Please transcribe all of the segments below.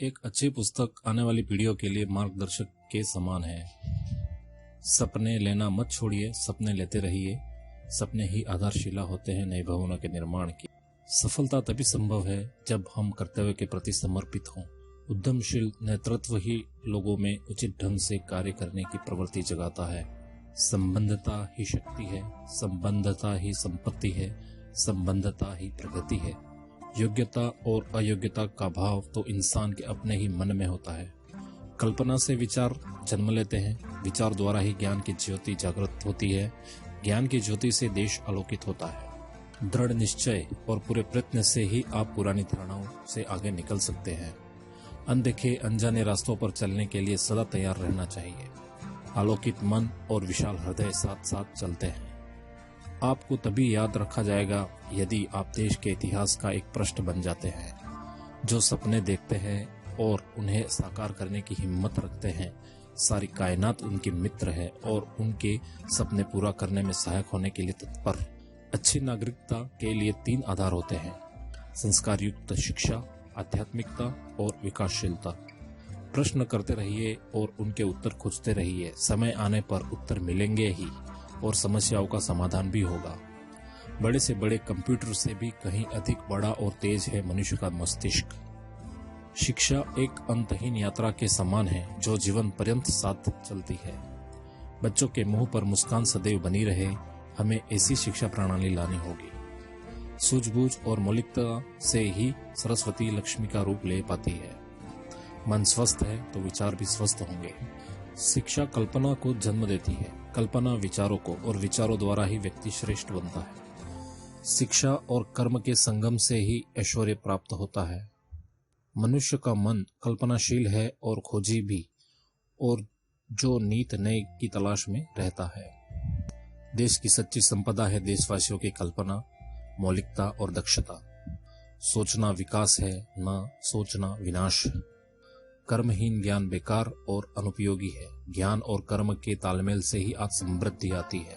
एक अच्छी पुस्तक आने वाली पीढ़ियों के लिए मार्गदर्शक के समान है। सपने लेना मत छोड़िए, सपने लेते रहिए। सपने ही आधारशिला होते हैं नए भवनों के निर्माण की। सफलता तभी संभव है जब हम कर्तव्य के प्रति समर्पित हों। उद्यमशील नेतृत्व ही लोगों में उचित ढंग से कार्य करने की प्रवृत्ति जगाता है। संबंधता ही शक्ति है, संबंधता ही संपत्ति है, संबंधता ही प्रगति है। योग्यता और अयोग्यता का भाव तो इंसान के अपने ही मन में होता है। कल्पना से विचार जन्म लेते हैं, विचार द्वारा ही ज्ञान की ज्योति जागृत होती है, ज्ञान की ज्योति से देश आलोकित होता है। दृढ़ निश्चय और पूरे प्रयत्न से ही आप पुरानी धारणाओं से आगे निकल सकते हैं। अनदेखे अनजाने रास्तों पर चलने के लिए सदा तैयार रहना चाहिए। आलोकित मन और विशाल हृदय साथ साथ चलते हैं। आपको तभी याद रखा जाएगा यदि आप देश के इतिहास का एक पृष्ठ बन जाते हैं। जो सपने देखते हैं और उन्हें साकार करने की हिम्मत रखते हैं, सारी कायनात उनके मित्र है और उनके सपने पूरा करने में सहायक होने के लिए तत्पर। अच्छी नागरिकता के लिए 3 आधार होते हैं: संस्कार युक्त शिक्षा, आध्यात्मिकता और विकासशीलता। प्रश्न करते रहिए और उनके उत्तर खोजते रहिए। समय आने पर उत्तर मिलेंगे ही और समस्याओं का समाधान भी होगा। बड़े से बड़े कंप्यूटर से भी कहीं अधिक बड़ा और तेज है मनुष्य का मस्तिष्क। शिक्षा एक अंतहीन यात्रा के समान है जो जीवन पर्यंत साथ चलती है। बच्चों के मुंह पर मुस्कान सदैव बनी रहे, हमें ऐसी शिक्षा प्रणाली लानी होगी। सूझबूझ और मौलिकता से ही सरस्वती लक्ष्मी का रूप ले पाती है। मन स्वस्थ है तो विचार भी स्वस्थ होंगे। शिक्षा कल्पना को जन्म देती है, कल्पना विचारों को, और विचारों द्वारा ही व्यक्ति श्रेष्ठ बनता है। शिक्षा और कर्म के संगम से ही ऐश्वर्य प्राप्त होता है। मनुष्य का मन कल्पनाशील है और खोजी भी, और जो नीत नए की तलाश में रहता है। देश की सच्ची संपदा है देशवासियों की कल्पना, मौलिकता और दक्षता। सोचना विकास है, न सोचना विनाश। कर्महीन ज्ञान बेकार और अनुपयोगी है। ज्ञान और कर्म के तालमेल से ही आज समृद्धि आती है।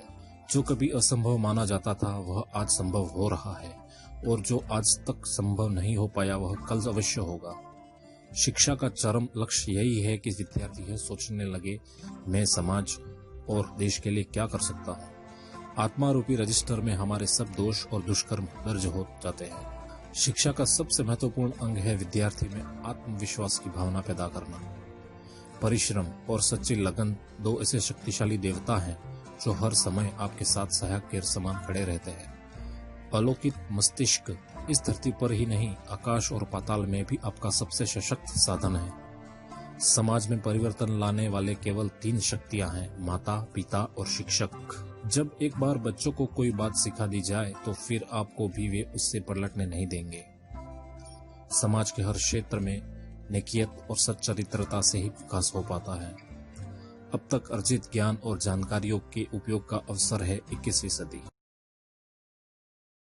जो कभी असंभव माना जाता था वह आज संभव हो रहा है, और जो आज तक संभव नहीं हो पाया वह कल अवश्य होगा। शिक्षा का चरम लक्ष्य यही है कि विद्यार्थी यह सोचने लगे, मैं समाज और देश के लिए क्या कर सकता हूँ। आत्मा रूपी रजिस्टर में हमारे सब दोष और दुष्कर्म दर्ज हो जाते हैं। शिक्षा का सबसे महत्वपूर्ण अंग है विद्यार्थी में आत्मविश्वास की भावना पैदा करना। परिश्रम और सच्ची लगन 2 ऐसे शक्तिशाली देवता हैं जो हर समय आपके साथ सहायक के समान खड़े रहते हैं। अलौकिक मस्तिष्क इस धरती पर ही नहीं, आकाश और पाताल में भी आपका सबसे सशक्त साधन है। समाज में परिवर्तन लाने वाले केवल 3 शक्तियां हैं: माता, पिता और शिक्षक। जब एक बार बच्चों को कोई बात सिखा दी जाए तो फिर आपको भी वे उससे पलटने नहीं देंगे। समाज के हर क्षेत्र में नेकियत और सच्चरित्रता से ही विकास हो पाता है। अब तक अर्जित ज्ञान और जानकारियों के उपयोग का अवसर है 21वीं सदी।